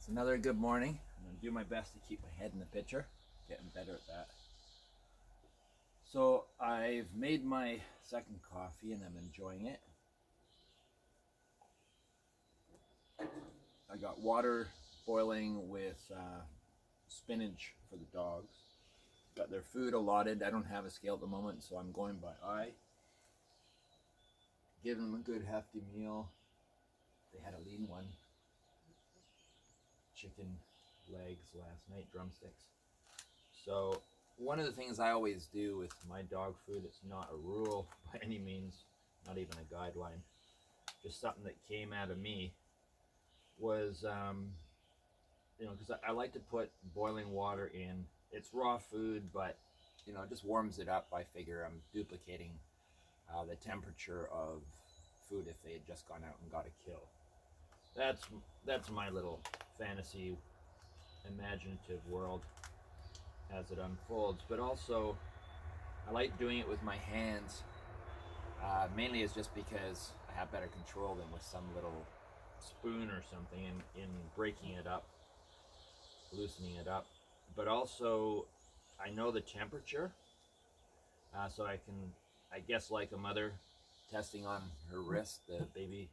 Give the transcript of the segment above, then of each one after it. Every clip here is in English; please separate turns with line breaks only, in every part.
Another good morning. I'm going to do my best to keep my head in the picture. Getting better at that. So I've made my second coffee and I'm enjoying it. I got water boiling with spinach for the dogs. Got their food allotted. I don't have a scale at the moment, so I'm going by eye. Giving them a good hefty meal. They had a lean one. Chicken legs last night, drumsticks. So one of the things I always do with my dog food, it's not a rule by any means, not even a guideline, just something that came out of me, was, because I like to put boiling water in. It's raw food, but, it just warms it up. I figure I'm duplicating the temperature of food if they had just gone out and got a kill. That's my little fantasy, imaginative world as it unfolds. But also, I like doing it with my hands. Mainly is just because I have better control than with some little spoon or something in breaking it up, loosening it up. But also, I know the temperature, so I can, I guess, like a mother testing on her wrist, the baby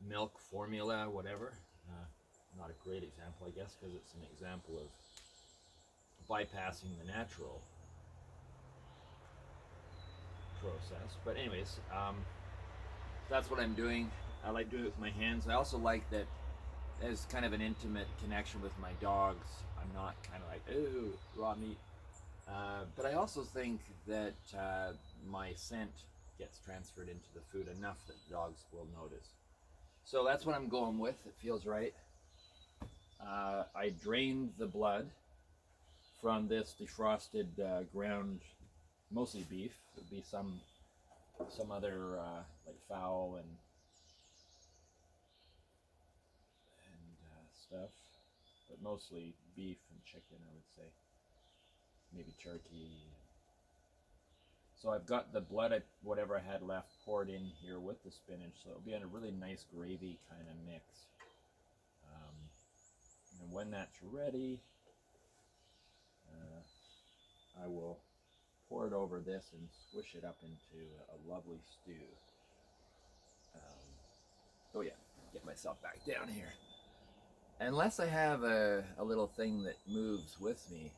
milk formula, whatever. Not a great example, I guess, because it's an example of bypassing the natural process. But anyways, that's what I'm doing. I like doing it with my hands. I also like that there's kind of an intimate connection with my dogs. I'm not kind of like, ooh, raw meat. But I also think that my scent gets transferred into the food enough that dogs will notice. So that's what I'm going with. It feels right. I drained the blood from this defrosted ground, mostly beef. There'd be some other like fowl and stuff, but mostly beef and chicken, I would say. Maybe turkey. So I've got the blood, whatever I had left, poured in here with the spinach, so it'll be in a really nice gravy kind of mix. And when that's ready, I will pour it over this and squish it up into a lovely stew. Oh yeah, get myself back down here. Unless I have a little thing that moves with me,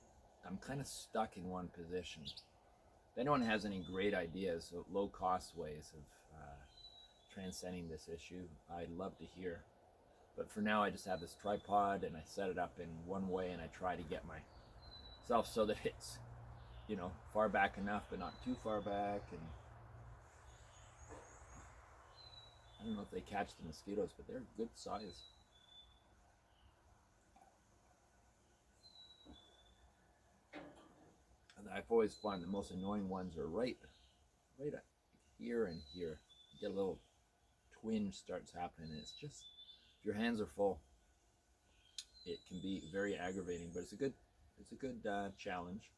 I'm kind of stuck in one position. If anyone has any great ideas, low cost ways of transcending this issue, I'd love to hear. But for now, I just have this tripod and I set it up in one way and I try to get myself so that it's, far back enough, but not too far back. And I don't know if they catch the mosquitoes, but they're good size. And I've always found the most annoying ones are right here and here. You get a little twinge starts happening, and it's just, if your hands are full, it can be very aggravating. But it's a good challenge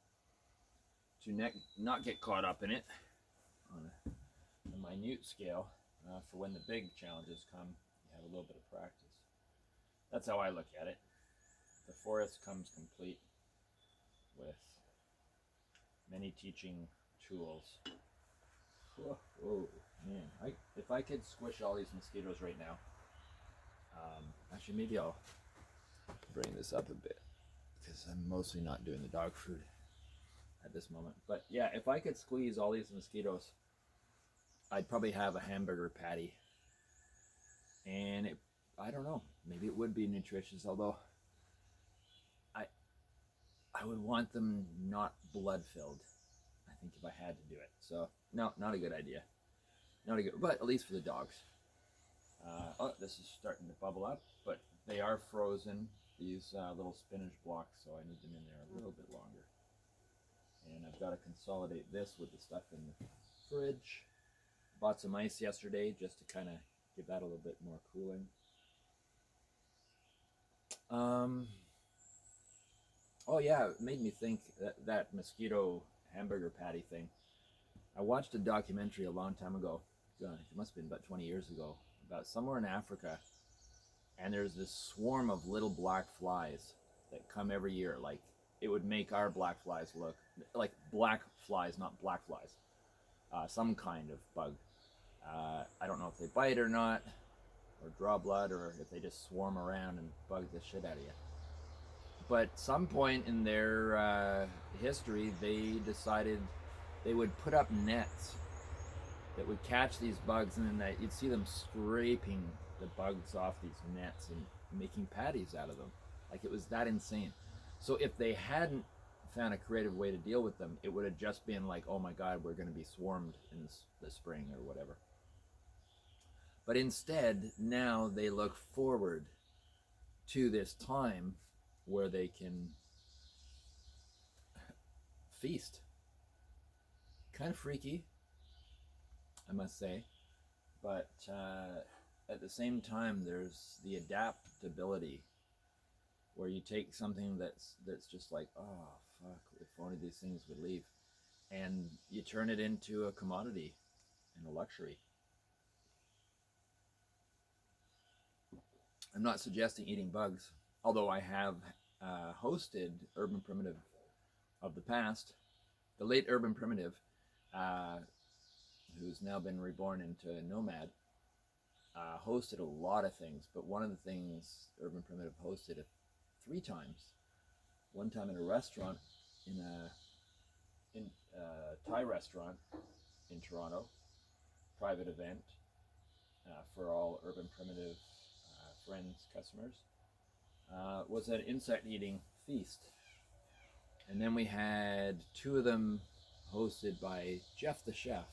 to not get caught up in it on a minute scale. For when the big challenges come, you have a little bit of practice. That's how I look at it. The forest comes complete with many teaching tools. Oh man, if I could squish all these mosquitoes right now, actually maybe I'll bring this up a bit because I'm mostly not doing the dog food at this moment. But yeah, if I could squeeze all these mosquitoes, I'd probably have a hamburger patty. And I don't know, maybe it would be nutritious, although I would want them not blood filled. I think if I had to do it. So no, not a good idea. Not a good, but at least for the dogs. Oh, this is starting to bubble up, but they are frozen, these little spinach blocks, so I need them in there a little bit longer. And I've got to consolidate this with the stuff in the fridge. Bought some ice yesterday just to kind of give that a little bit more cooling. Oh yeah, it made me think that mosquito hamburger patty thing. I watched a documentary a long time ago. God, it must have been about 20 years ago, about somewhere in Africa, and there's this swarm of little black flies that come every year. Like, it would make our black flies look like black flies, not black flies. Some kind of bug. I don't know if they bite or not, or draw blood, or if they just swarm around and bug the shit out of you. But some point in their history, they decided they would put up nets that would catch these bugs, and then that you'd see them scraping the bugs off these nets and making patties out of them. Like, it was that insane. So if they hadn't found a creative way to deal with them, it would have just been like, oh my god, we're going to be swarmed in the spring or whatever. But instead, now they look forward to this time where they can feast. Kind of freaky, I must say. But at the same time, there's the adaptability where you take something that's just like, oh fuck, if only these things would leave, and you turn it into a commodity and a luxury. I'm not suggesting eating bugs, although I have hosted Urban Primitive of the past, the late Urban Primitive, who's now been reborn into Nomad. Hosted a lot of things, but one of the things Urban Primitive hosted 3 times. One time in a restaurant, in a Thai restaurant in Toronto, private event for all Urban Primitive friends, customers, was an insect eating feast. And then we had 2 of them hosted by Jeff the Chef,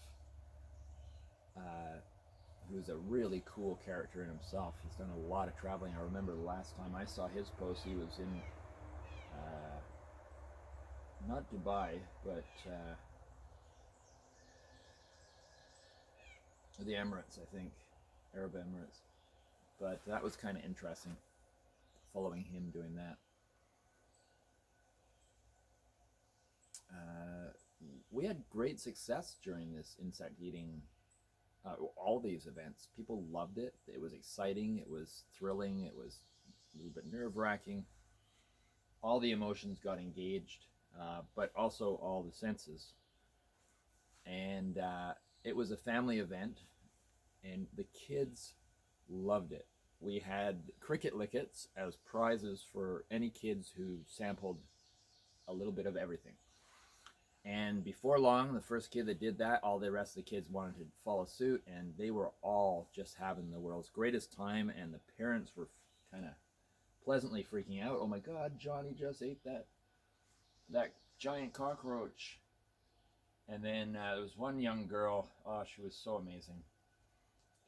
who's a really cool character in himself. He's done a lot of traveling. I remember the last time I saw his post, he was in not Dubai, but the Emirates, I think, Arab Emirates. But that was kind of interesting, following him doing that. We had great success during this insect eating, all these events. People loved it. It was exciting. It was thrilling. It was a little bit nerve-wracking. All the emotions got engaged, but also all the senses. And it was a family event, and the kids loved it. We had cricket lickets as prizes for any kids who sampled a little bit of everything. And before long, the first kid that did that, all the rest of the kids wanted to follow suit, and they were all just having the world's greatest time, and the parents were kind of pleasantly freaking out. Oh my god, Johnny just ate that giant cockroach. And then there was one young girl, oh, she was so amazing.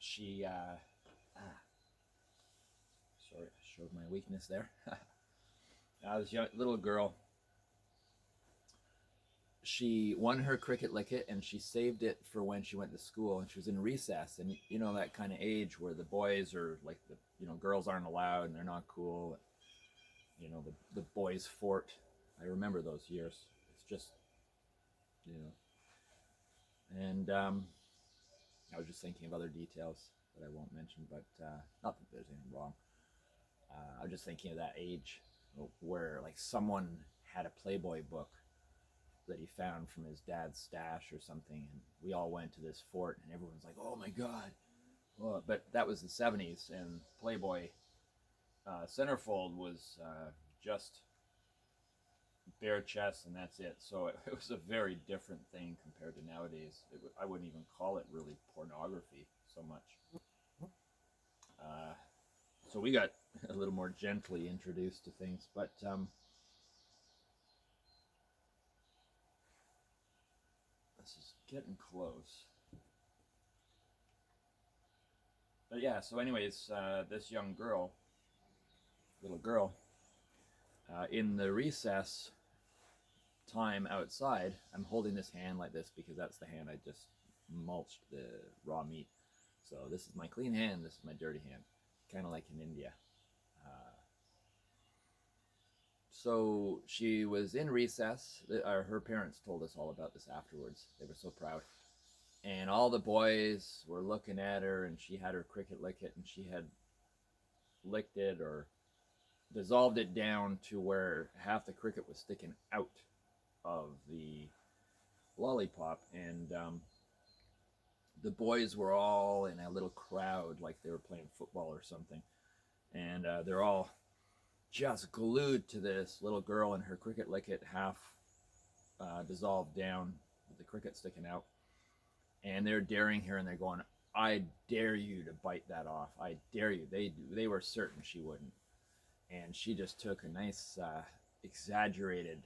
She, sorry, I showed my weakness there. This little girl, she won her cricket licket, and she saved it for when she went to school, and she was in recess, and you know that kind of age where the boys are like, girls aren't allowed and they're not cool. The boys' fort. I remember those years. It's just, and I was just thinking of other details that I won't mention, but not that there's anything wrong. I was just thinking of that age where like someone had a Playboy book that he found from his dad's stash or something, and we all went to this fort, and everyone's like, oh my god. Well, but that was the 70s, and Playboy centerfold was just bare chest, and that's it. So it was a very different thing compared to nowadays. I wouldn't even call it really pornography so much. So we got a little more gently introduced to things, but this is getting close. But yeah, so anyways, this young girl, little girl, in the recess time outside, I'm holding this hand like this because that's the hand I just mulched the raw meat. So this is my clean hand, this is my dirty hand, kind of like in India. So she was in recess. Her parents told us all about this afterwards. They were so proud. And all the boys were looking at her, and she had her cricket licket, and she had licked it or dissolved it down to where half the cricket was sticking out of the lollipop, and the boys were all in a little crowd like they were playing football or something, and they're all just glued to this little girl and her cricket licket half dissolved down with the cricket sticking out, and they're daring her and they're going, I dare you to bite that off, I dare you. They were certain she wouldn't, and she just took a nice exaggerated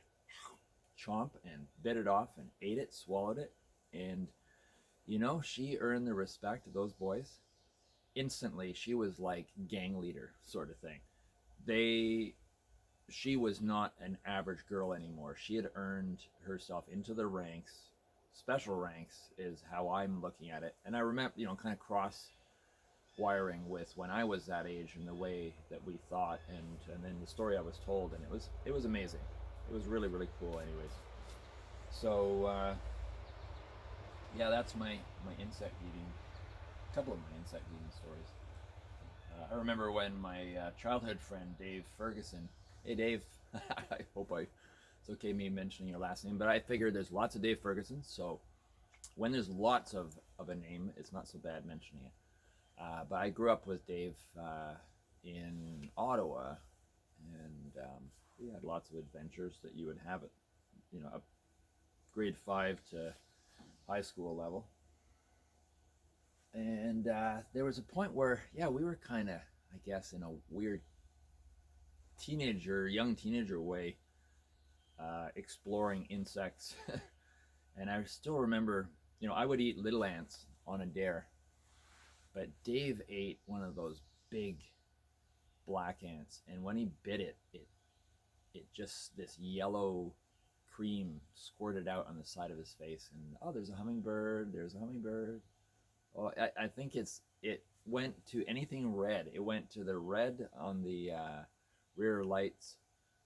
chomp and bit it off and ate it, swallowed it, and you know, she earned the respect of those boys instantly. She was like gang leader sort of thing. They She was not an average girl anymore. She had earned herself into the ranks. Special ranks is how I'm looking at it. And I remember, you know, kind of cross wiring with when I was that age and the way that we thought, and then the story I was told, and it was amazing. It was really, really cool anyways. So yeah, that's my insect eating, a couple of my insect eating stories. I remember when my childhood friend Dave Ferguson. Hey Dave, I hope it's okay me mentioning your last name, but I figured there's lots of Dave Fergusons, so when there's lots of a name, it's not so bad mentioning it. But I grew up with Dave in Ottawa, and we had lots of adventures that you would have at, you know, up grade 5 to high school level. And there was a point where, yeah, we were kind of, I guess, in a weird young teenager way, exploring insects. And I still remember, you know, I would eat little ants on a dare, but Dave ate one of those big black ants, and when he bit it, it just, this yellow cream squirted out on the side of his face, and oh, there's a hummingbird, there's a hummingbird. Oh, I think it went to anything red. It went to the red on the rear lights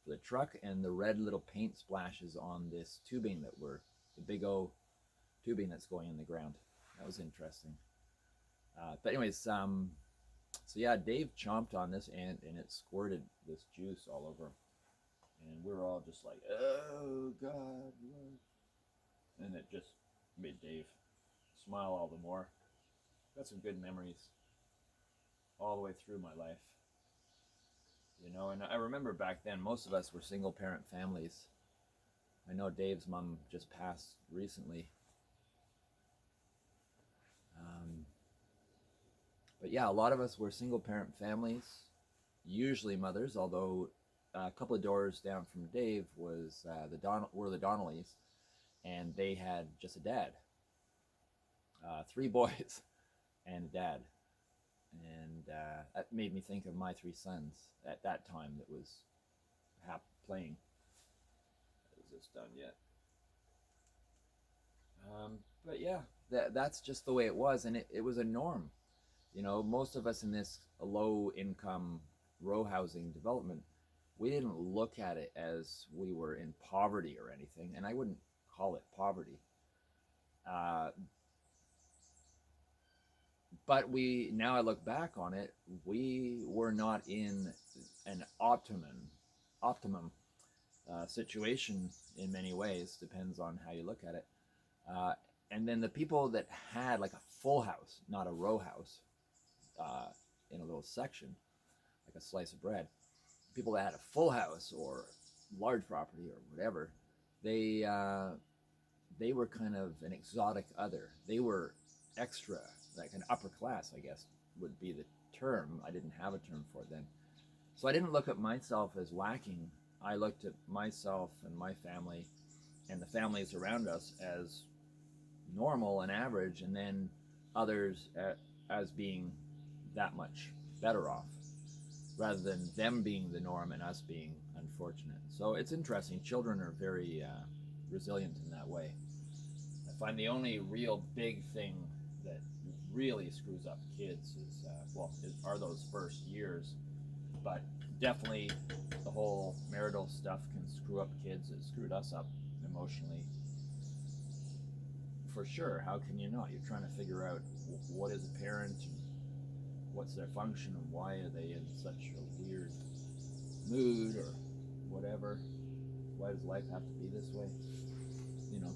for the truck, and the red little paint splashes on this tubing that were the big O tubing that's going in the ground. That was interesting. But anyways, so yeah, Dave chomped on this ant and it squirted this juice all over him, and we were all just like, "Oh God!" And it just made Dave smile all the more. Got some good memories all the way through my life, you know. And I remember back then, most of us were single parent families. I know Dave's mom just passed recently. But yeah, a lot of us were single parent families, usually mothers, although a couple of doors down from Dave was the Donnellys, and they had just a dad. 3 boys and a dad. And that made me think of my 3 sons at that time that was playing. Is this done yet? But yeah, that's just the way it was, and it was a norm. You know, most of us in this low income row housing development, we didn't look at it as we were in poverty or anything, and I wouldn't call it poverty. But now I look back on it, we were not in an optimum situation in many ways. Depends on how you look at it. And then the people that had like a full house, not a row house, in a little section, like a slice of bread. People that had a full house or large property or whatever, they were kind of an exotic other. They were extra, like an upper class, I guess would be the term. I didn't have a term for it then. So I didn't look at myself as lacking. I looked at myself and my family and the families around us as normal and average, and then others as being that much better off, rather than them being the norm and us being unfortunate. So it's interesting. Children are very resilient in that way. I find the only real big thing that really screws up kids are those first years. But definitely the whole marital stuff can screw up kids. It screwed us up emotionally. For sure. How can you not? You're trying to figure out what is a parent and what's their function and why are they in such a weird mood or whatever. Why does life have to be this way? You know.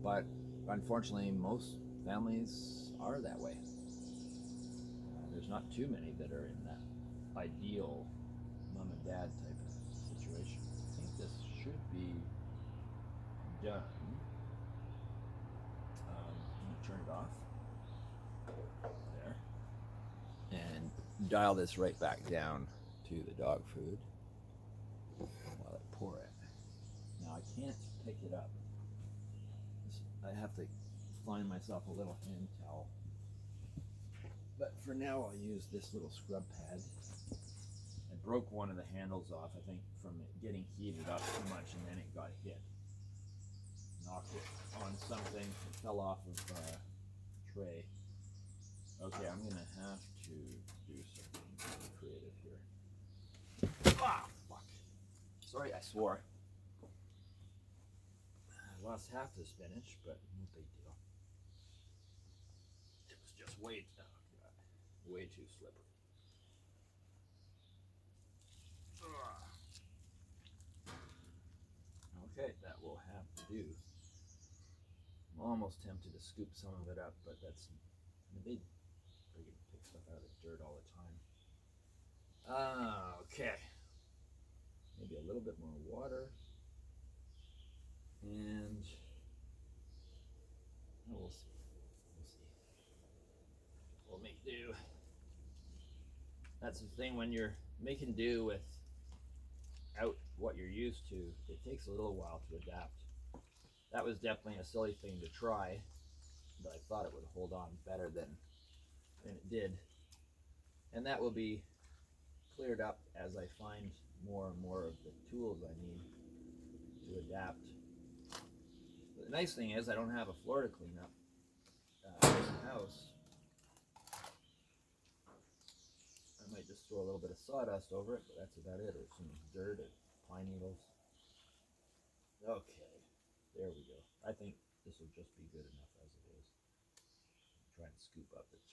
But unfortunately, most families are that way. There's not too many that are in that ideal mom and dad type of situation. I think this should be done. I'm going to turn it off. There. And dial this right back down to the dog food while I pour it. Now I can't pick it up. I have to find myself a little hand towel. But for now I'll use this little scrub pad. I broke one of the handles off, I think, from it getting heated up too much, and then it got hit. Knocked it on something, it fell off of a tray. Okay, I'm gonna have to do something creative here. Ah, fuck. Sorry, I swore. I lost half the spinach, but no big deal. It was just way too slippery. Okay, that will have to do. I'm almost tempted to scoop some of it up, but that's, they friggin' pick stuff out of dirt all the time. Okay. Maybe a little bit more water. And we'll see. We'll make do. That's the thing when you're making do without what you're used to, it takes a little while to adapt. That was definitely a silly thing to try, but I thought it would hold on better than it did. And that will be cleared up as I find more and more of the tools I need to adapt. The nice thing is I don't have a floor to clean up in the house. I might just throw a little bit of sawdust over it, but that's about it, or some dirt or pine needles. Okay, there we go. I think this will just be good enough as it is. Try and scoop up the top.